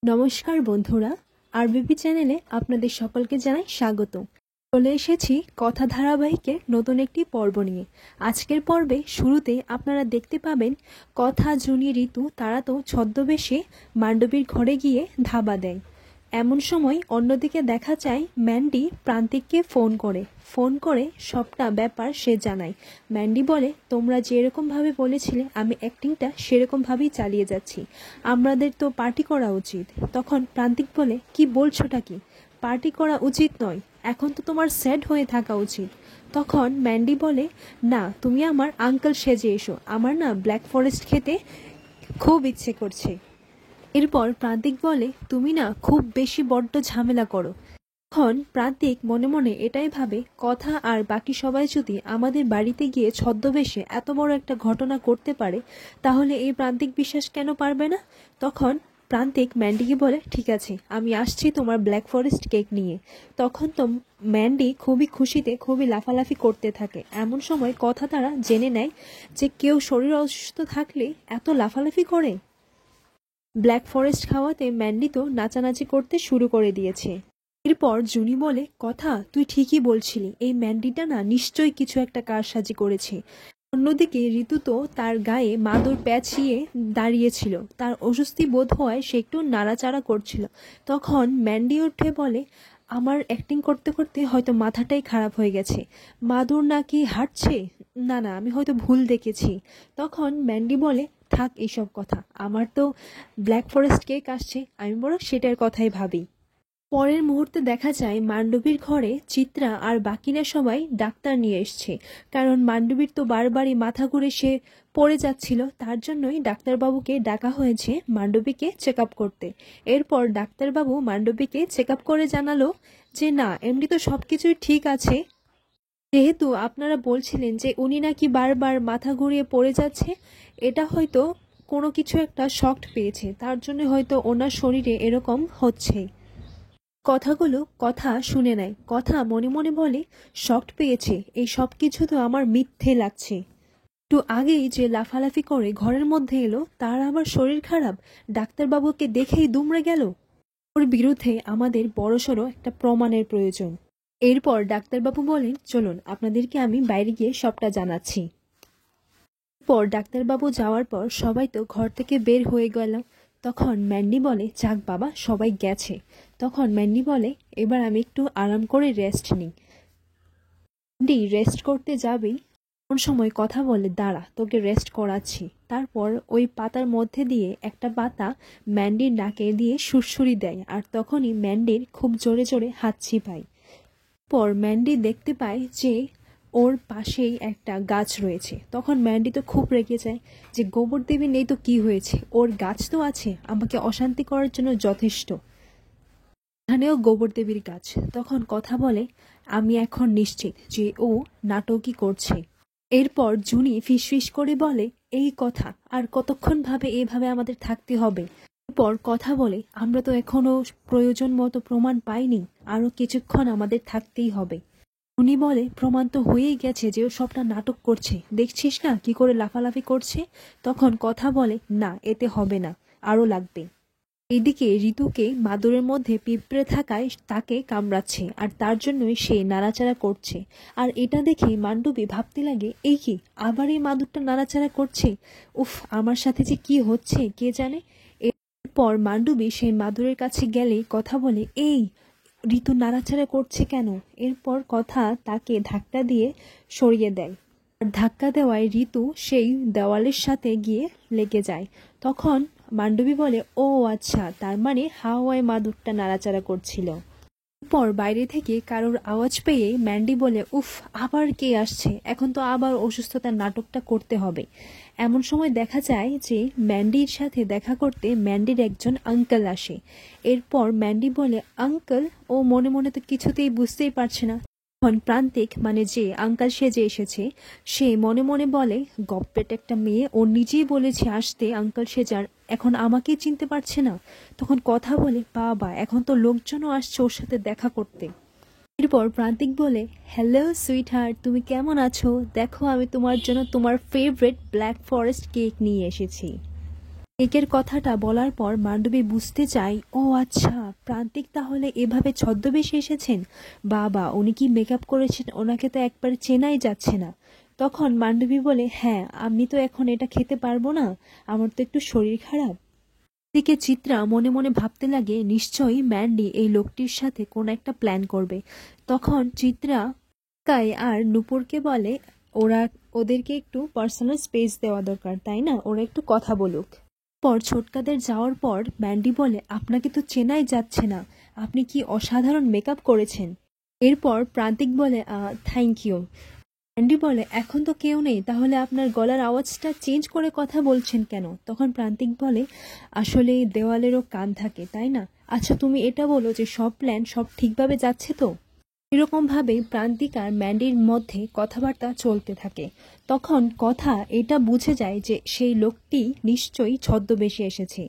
নমস্কার বন্ধুরা, আরবিপি চ্যানেলে আপনাদের সকলকে জানাই স্বাগত। চলে এসেছি কথা ধারাবাহিকের নতুন একটি পর্ব নিয়ে। আজকের পর্বে শুরুতে আপনারা দেখতে পাবেন কথা, জুনি, ঋতু তারা তো ছদ্মবেশে মান্ডবীর ঘরে গিয়ে ধাবা দেয়। এমন সময় অন্যদিকে দেখা যায় ম্যান্ডি প্রান্তিককে ফোন করে সবটা ব্যাপার সে জানায়। ম্যান্ডি বলে, তোমরা যেরকমভাবে বলেছিলে আমি অ্যাক্টিংটা সেরকমভাবেই চালিয়ে যাচ্ছি, আমাদের তো পার্টি করা উচিত। তখন প্রান্তিক বলে, কি বলছোটা কি, পার্টি করা উচিত নয়, এখন তো তোমার স্যাড হয়ে থাকা উচিত। তখন ম্যান্ডি বলে, না তুমি আমার আঙ্কেল সেজে এসো, আমার না ব্ল্যাক ফরেস্ট খেতে খুব ইচ্ছে করছে। এরপর প্রান্তিক বলে, তুমি না খুব বেশি বড্ড ঝামেলা করো। তখন প্রান্তিক মনে মনে এটাই ভাবে, কথা আর বাকি সবাই যদি আমাদের বাড়িতে গিয়ে ছদ্মবেশে এত বড় একটা ঘটনা করতে পারে, তাহলে এই প্রান্তিক বিশ্বাস কেন পারবে না? তখন প্রান্তিক ম্যান্ডিকে বলে, ঠিক আছে আমি আসছি তোমার ব্ল্যাক ফরেস্ট কেক নিয়ে। তখন তো ম্যান্ডি খুবই খুশিতে খুবই লাফালাফি করতে থাকে। এমন সময় কথা তারা জেনে নেয় যে কেউ শরীর অসুস্থ থাকলে এত লাফালাফি করে। ব্ল্যাক ফরেস্ট খাওয়াতে ম্যান্ডি তো নাচানাচি করতে শুরু করে দিয়েছে। এরপর জুনি বলে, কথা তুই ঠিকই বলছিলি, এই ম্যান্ডিটা না নিশ্চয়ই কিছু একটা কারসাজি করেছে। অন্যদিকে ঋতু তো তার গায়ে মাদুর পেঁচিয়ে দাঁড়িয়েছিল, তার অস্বস্তি বোধ হওয়ায় সে একটু নাড়াচাড়া করছিল। তখন ম্যান্ডি উঠে বলে, আমার অ্যাক্টিং করতে করতে হয়তো মাথাটাই খারাপ হয়ে গেছে, মাদুর নাকি হাঁটছে, না না আমি হয়তো ভুল দেখেছি। তখন ম্যান্ডি বলে, থাক এইসব কথা, আমার তো ব্ল্যাক ফরেস্ট কেক আসছে, আমি বরং সেটার কথাই ভাবি। পরের মুহূর্তে দেখা যায় মান্ডবীর ঘরে চিত্রা আর বাকিরা সবাই ডাক্তার নিয়ে এসছে, কারণ মান্ডবীর তো বারবারই মাথা ঘুরে সে পড়ে যাচ্ছিল, তার জন্যই ডাক্তারবাবুকে ডাকা হয়েছে মান্ডবীকে চেক আপ করতে। এরপর ডাক্তারবাবু মান্ডবীকে চেক আপ করে জানালো যে না, এমনি তো সব কিছুই ঠিক আছে, যেহেতু আপনারা বলছিলেন যে উনি নাকি বারবার মাথা ঘুরিয়ে পড়ে যাচ্ছে, এটা হয়তো কোনো কিছু একটা শক পেয়েছে, তার জন্য হয়তো ওনার শরীরে এরকম হচ্ছে। কথাগুলো কথা শুনে নেয়। কথা মনে মনে বলে, শক পেয়েছে, এই সব কিছু তো আমার মিথ্যে লাগছে। একটু আগেই যে লাফালাফি করে ঘরের মধ্যে এলো, তার আবার শরীর খারাপ, ডাক্তারবাবুকে দেখেই দুমড়ে গেল। ওর বিরুদ্ধে আমাদের বড়সড় একটা প্রমাণের প্রয়োজন। এরপর ডাক্তারবাবু বলেন, চলুন আপনাদেরকে আমি বাইরে গিয়ে সবটা জানাচ্ছি। পর ডাক্তারবাবু যাওয়ার পর সবাই তো ঘর থেকে বের হয়ে গেল। তখন ম্যান্ডি বলে, যাক বাবা সবাই গেছে। তখন ম্যান্ডি বলে, এবার আমি একটু আরাম করে রেস্ট নিই। ম্যান্ডি রেস্ট করতে যাবেই কোন সময় কথা বলে, দাঁড়া তোকে রেস্ট করাচ্ছি। তারপর ওই পাতার মধ্যে দিয়ে একটা পাতা ম্যান্ডির নাকে দিয়ে সুরসুরি দেয়, আর তখনই ম্যান্ডির খুব জোরে জোরে হাঁচি পায়। পর ম্যান্ডি দেখতে পায় যে ওর পাশেই একটা গাছ রয়েছে। তখন ম্যান্ডি তো খুব রেগে যায় যে গোবর দেবী নেই তো কি হয়েছে, ওর গাছ তো আছে, আমাকে অশান্তি করার জন্য যথেষ্ট, এখানেও গোবর দেবীর গাছ। তখন কথা বলে, আমি এখন নিশ্চিত যে ও নাটকই করছে। এরপর জুনি ফিসফিস করে বলে, এই কথা আর কতক্ষণ ভাবে এভাবে আমাদের থাকতে হবে। এরপর কথা বলে, আমরা তো এখনো প্রয়োজন মতো প্রমাণ পাইনি, আরো কিছুক্ষণ আমাদের থাকতেই হবে। উনি বলে, প্রমাণ তো হয়েই গেছে যে ও সবটা নাটক করছে, দেখছিস না কি করে লাফালাফি করছে। তখন কথা বলে, না এতে হবে না, আরো লাগবে। এদিকে ঋতুকে মাদুরের মধ্যে পিঁপড়ে থাকায় তাকে কামড়াচ্ছে, আর তার জন্যই সে নাড়াচাড়া করছে। আর এটা দেখে মান্ডবী ভাবতে লাগে, এই কি আবার এই মাদুরটা নাড়াচাড়া করছে, উফ আমার সাথে যে কি হচ্ছে কে জানে। এরপর মান্ডবী সেই মাদুরের কাছে গেলে কথা বলে, এই ঋতু নাড়াচাড়া করছে কেন? এরপর কথা তাকে ধাক্কা দিয়ে সরিয়ে দেয়, আর ধাক্কা দেওয়ায় ঋতু সেই দেওয়ালের সাথে গিয়ে লেগে যায়। তখন মান্ডবী বলে, ও আচ্ছা, তার মানে হাওয়ায় মাদুরটা নাড়াচাড়া করছিল। পর বাইরে থেকে কারোর আওয়াজ পেয়ে ম্যান্ডি বলে, উফ আবার কে আসছে, এখন তো আবার অসুস্থতার নাটকটা করতে হবে। এমন সময় দেখা যায় যে ম্যান্ডির সাথে দেখা করতে ম্যান্ডির একজন আঙ্কেল আসে। এরপর ম্যান্ডি বলে, আঙ্কেল, ও মনে মনে তো কিছুতেই বুঝতেই পারছে না। তখন প্রান্তিক মানে যে আঙ্কেল সেজে এসেছে সে মনে মনে বলে, গপ্পেট একটা মেয়ে, ও নিজেই বলেছে আসতে আঙ্কেল সেজার, এখন আমাকেই চিনতে পারছে না। তখন কথা বলে, বাবা এখন তো লোকজনও আসছে ওর সাথে দেখা করতে। এরপর প্রান্তিক বলে, হ্যালো সুইট হার্ট, তুমি কেমন আছো? দেখো আমি তোমার জন্য তোমার ফেভারিট ব্ল্যাক ফরেস্ট কেক নিয়ে এসেছি। কেকের কথাটা বলার পর মান্ডবী বুঝতে চায়, ও আচ্ছা, প্রান্তিক তাহলে এভাবে ছদ্মবেশে এসেছেন। বাবা, উনি কি মেকআপ করেছেন? ওনাকে তো একবার চেনাই যাচ্ছে না। তখন মান্ডবী বলে, হ্যাঁ, আমি তো এখন এটা খেতে পারবো না, আমার তো একটু শরীর খারাপ। দিকে চিত্রা মনে মনে ভাবতে লাগে, নিশ্চয়ই ম্যান্ডি এই লোকটির সাথে কোনো একটা প্ল্যান করবে। তখন চিত্রা কাই আর নূপুরকে বলে, ওরা ওদেরকে একটু পার্সোনাল স্পেস দেওয়া দরকার, তাই না? ওরা একটু কথা বলুক। পর ছোটকাদের যাওয়ার পর ম্যান্ডি বলে, আপনাকে তো চেনাই যাচ্ছে না, আপনি কি অসাধারণ মেকআপ করেছেন। এরপর প্রান্তিক বলে, থ্যাংক ইউ। ম্যান্ডি বলে, এখন তো কেউ নেই, তাহলে আপনার গলার আওয়াজটা চেঞ্জ করে কথা বলছেন কেন? তখন প্রান্তিক বলে, আসলে দেওয়ালেরও কান থাকে, তাই না? আচ্ছা, তুমি এটা বলো যে সব প্ল্যান সব ঠিকভাবে যাচ্ছে তো? এরকম ভাবে প্রান্তিক আর ম্যান্ডির মধ্যে কথাবার্তা চলতে থাকে। তখন কথা এটা বুঝে যায় যে সেই লোকটি নিশ্চয়ই ছদ্মবেশে এসেছে।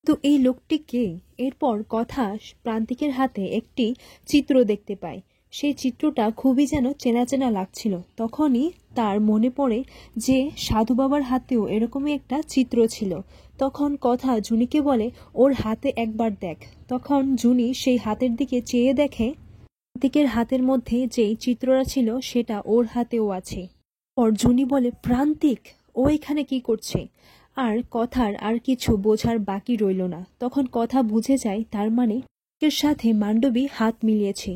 তো এই লোকটি কে? এরপর কথা প্রান্তিকের হাতে একটি চিত্র দেখতে পায়। সেই চিত্রটা খুবই যেন চেনা চেনা লাগছিল। তখনই তার মনে পড়ে যে সাধু বাবার হাতেও এরকমই একটা চিত্র ছিল। তখন কথা জুনিকে বলে, ওর হাতে একবার দেখ। তখন জুনি সেই হাতের দিকে চেয়ে দেখে প্রান্তিকের হাতের মধ্যে যেই চিত্রটা ছিল সেটা ওর হাতেও আছে। জুনি বলে, প্রান্তিক, ও এখানে কি করছে? আর কথার আর কিছু বোঝার বাকি রইল না। তখন কথা বুঝে যায়, তার মানে এর সাথে মান্ডবী হাত মিলিয়েছে।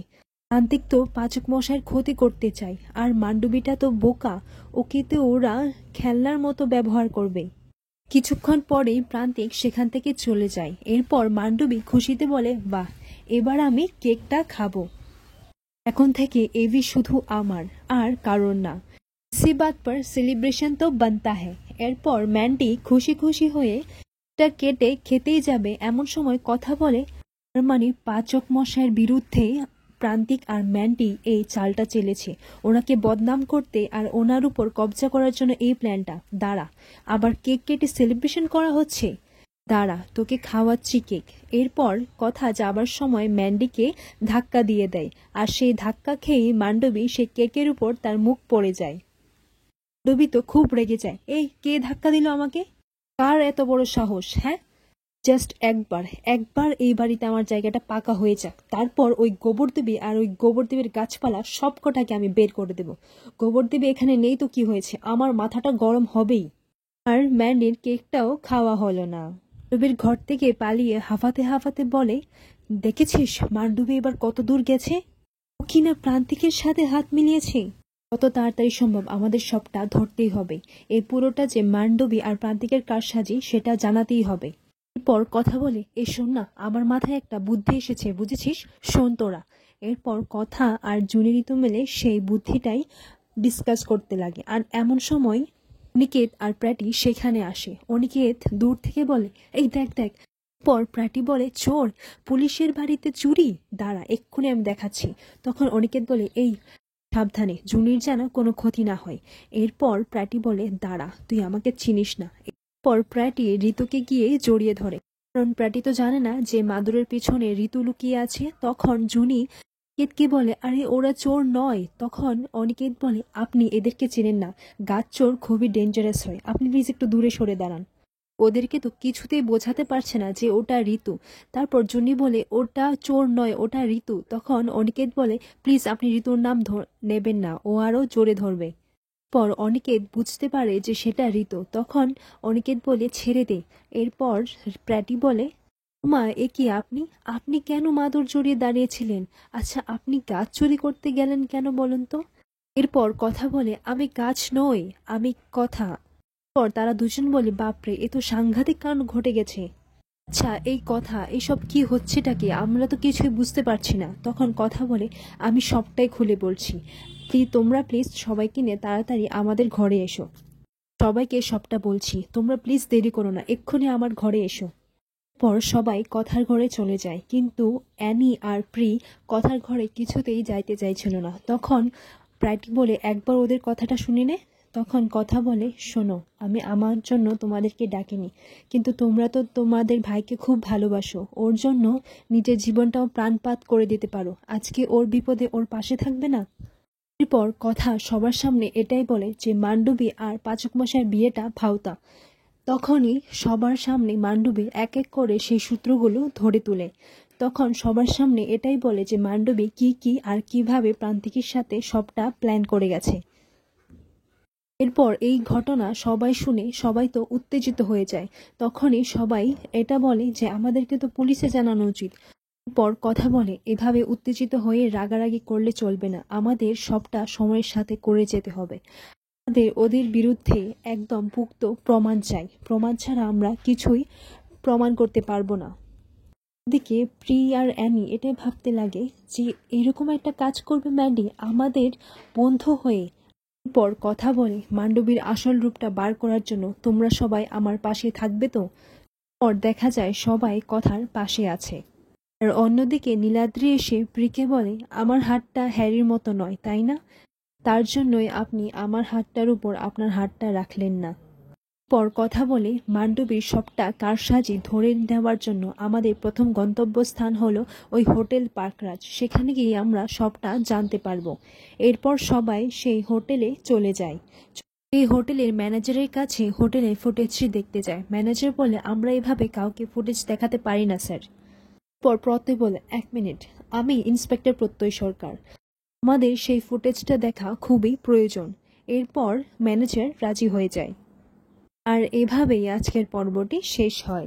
প্রান্তিক তো পাচক মশাইয়ের ক্ষতি করতে চায়, আর মান্ডবীটা তো বোকা, ওকে তো ওরা খেলনার মতো ব্যবহার করবে। কিছুক্ষণ পরেই প্রান্তিক সেখান থেকে চলে যায়। এরপর মান্ডবী খুশিতে বলে, বাহ, এবার আমি কেকটা খাবো। এখন থেকে এভি শুধু আমার আর কারণ না। इसी बात पर सेलिब्रेशन तो बनता है। এরপর ম্যান্ডি খুশি খুশি হয়ে এটা কেটে খেতেই যাবে, এমন সময় কথা বলে, তার মানে পাচক মশাইয়ের বিরুদ্ধে প্রান্তিক আর ম্যান্ডি এই চালটা চেলেছে, ওনাকে বদনাম করতে আর ওনার উপর কবজা করার জন্য এই প্ল্যানটা। দাঁড়া, আবার কেক কেটে সেলিব্রেশন করা হচ্ছে। দাঁড়া, তোকে খাওয়াচ্ছি কেক। এরপর কথা যাবার সময় ম্যান্ডিকে ধাক্কা দিয়ে দেয়, আর সেই ধাক্কা খেয়েই মান্ডবী সে কেকের উপর তার মুখ পড়ে যায়। মান্ডবী তো খুব রেগে যায়, এই কে ধাক্কা দিল আমাকে? কার এত বড় সাহস? হ্যাঁ, জাস্ট একবার একবার এই বাড়িতে আমার জায়গাটা পাকা হয়ে যাক, তারপর ওই গোবরদেবী আর ওই গোবরদেবীর গাছপালা সব কটাকে আমি বের করে দেব। গোবরদেবী এখানে নেই তো কি হয়েছে, আমার মাথাটা গরম হবেই। আর ম্যান্ডির কেকটাও খাওয়া হলো না। মান্ডবীর ঘর থেকে পালিয়ে হাঁফাতে হাঁফাতে বলে, দেখেছিস মান্ডবী এবার কত দূর গেছে? ও কিনা প্রান্তিকের সাথে হাত মিলিয়েছে। কত তাড়াতাড়ি সম্ভব আমাদের সবটা ধরতেই হবে। এই পুরোটা যে মান্ডবী আর প্রান্তিকের কারসাজি সেটা জানাতেই হবে। এরপর কথা বলে, এই শোন না, আমার মাথায় একটা বুদ্ধি এসেছে, বুঝেছিস? শোন তোরা। এরপর কথা আর জুনি ঋতু মিলে সেই বুদ্ধিটাই ডিসকাস করতে লাগে। আর এমন সময় অনিকেত আর প্র্যাটি সেখানে আসে। অনিকেত দূর থেকে বলে, এই দেখ দেখ। পর প্র্যাটি বলে, চোর, পুলিশের বাড়িতে চুরি, দাঁড়া এক্ষুনি আমি দেখাচ্ছি। তখন অনিকেত বলে, এই সাবধানে, জুনির যেন কোনো ক্ষতি না হয়। এরপর প্র্যাটি বলে, দাঁড়া, তুই আমাকে চিনিস না। এরপর প্র্যাটি ঋতুকে গিয়ে জড়িয়ে ধরে, কারণ প্র্যাটি তো জানে না যে মাদুরের পিছনে ঋতু লুকিয়ে আছে। তখন জুনি অনিকেতকে বলে, আরে ওরা চোর নয়। তখন অনিকেত বলে, আপনি এদেরকে চেনেন না, গাছ চোর খুবই ডেঞ্জারাস হয়, আপনি প্লিজ একটু দূরে সরে দাঁড়ান। ওদেরকে তো কিছুতেই বোঝাতে পারছে না যে ওটা ঋতু। তারপর জুনি বলে, ওটা চোর নয়, ওটা ঋতু। তখন অনিকেত বলে, প্লিজ আপনি ঋতুর নাম নেবেন না, ও আরও জোরে ধরবে। পর অনিকেত বুঝতে পারে যে সেটা ঋতু। তখন অনিকেত বলে, ছেড়ে দে। এরপর প্র্যাটি বলে, মা, এ কি আপনি? আপনি কেন মাদুর জড়িয়ে দাঁড়িয়েছিলেন? আচ্ছা, আপনি গাছ চুরি করতে গেলেন কেন বলুন তো? এরপর কথা বলে, আমি গাছ নই, আমি কথা। পর তারা দুজন বলে, বাপরে, এ তো সাংঘাতিক কাণ্ড ঘটে গেছে। আচ্ছা, এই কথা, এসব কি হচ্ছেটা কি? আমরা তো কিছুই বুঝতে পারছি না। তখন কথা বলে, আমি সবটাই খুলে বলছি। তোমরা প্লিজ সবাইকে নিয়ে তাড়াতাড়ি আমাদের ঘরে এসো। সবাইকে সবটা বলছি, তোমরা প্লিজ দেরি করো না, এক্ষুনি আমার ঘরে এসো। পর সবাই কথার ঘরে চলে যায়, কিন্তু অ্যানি আর প্রি কথার ঘরে কিছুতেই যাইতে চাইছিল না। তখন প্র্যাটি বলে, একবার ওদের কথাটা শুনি নে। তখন কথা বলে, শোনো, আমি আমার জন্য তোমাদেরকে ডাকিনি, কিন্তু তোমরা তো তোমাদের ভাইকে খুব ভালোবাসো, ওর জন্য নিজের জীবনটাও প্রাণপাত করে দিতে পারো। আজকে ওর বিপদে ওর পাশে থাকবে না? এরপর কথা সবার সামনে এটাই বলে যে মান্ডবী আর পাচক মশাইয়ের বিয়েটা ভাউতা। তখনই সবার সামনে মান্ডবী এক এক করে সেই সূত্রগুলো ধরে তোলে। তখন সবার সামনে এটাই বলে যে মান্ডবী কি আর কিভাবে প্রান্তিকের সাথে সবটা প্ল্যান করে গেছে। এরপর এই ঘটনা সবাই শুনে সবাই তো উত্তেজিত হয়ে যায়। তখনই সবাই এটা বলে যে আমাদেরকে তো পুলিশে জানানো উচিত। পর কথা বলে এভাবে উত্তেজিত হয়ে রাগারাগি করলে চলবে না, আমাদের সবটা সময়ের সাথে করে যেতে হবে। আমাদের ওদের বিরুদ্ধে একদম পুক্ত প্রমাণ চাই, প্রমাণ ছাড়া আমরা কিছুই প্রমাণ করতে পারবো না। ওদিকে প্রি আর অ্যানি এটাই ভাবতে লাগে যে এরকম একটা কাজ করবে ম্যাডি আমাদের বন্ধু হয়ে। পর কথা বলে মান্ডবীর আসল রূপটা বার করার জন্য তোমরা সবাই আমার পাশে থাকবে তো। পর দেখা যায় সবাই কথার পাশে আছে। আর অন্যদিকে নীলাদ্রি এসে প্রিকে বলে আমার হাতটা হ্যারির মতো নয় তাই না, তার জন্যই আপনি আমার হাতটার উপর আপনার হাতটা রাখলেন না। পর কথা বলে মান্ডবীর সবটা কারসাজি ধরে নেওয়ার জন্য আমাদের প্রথম গন্তব্যস্থান হলো ওই হোটেল পার্করাজ, সেখানে গিয়ে আমরা সবটা জানতে পারবো। এরপর সবাই সেই হোটেলে চলে যায়। এই হোটেলের ম্যানেজারের কাছে হোটেলের ফুটেজটি দেখতে যায়। ম্যানেজার বলে আমরা এভাবে কাউকে ফুটেজ দেখাতে পারি না স্যার। পর প্রত্যয় বলে 1 মিনিট, আমি ইন্সপেক্টর প্রত্যয় সরকার, আমাদের সেই ফুটেজটা দেখা খুবই প্রয়োজন। এরপর ম্যানেজার রাজি হয়ে যায়। আর এভাবেই আজকের পর্বটি শেষ হয়।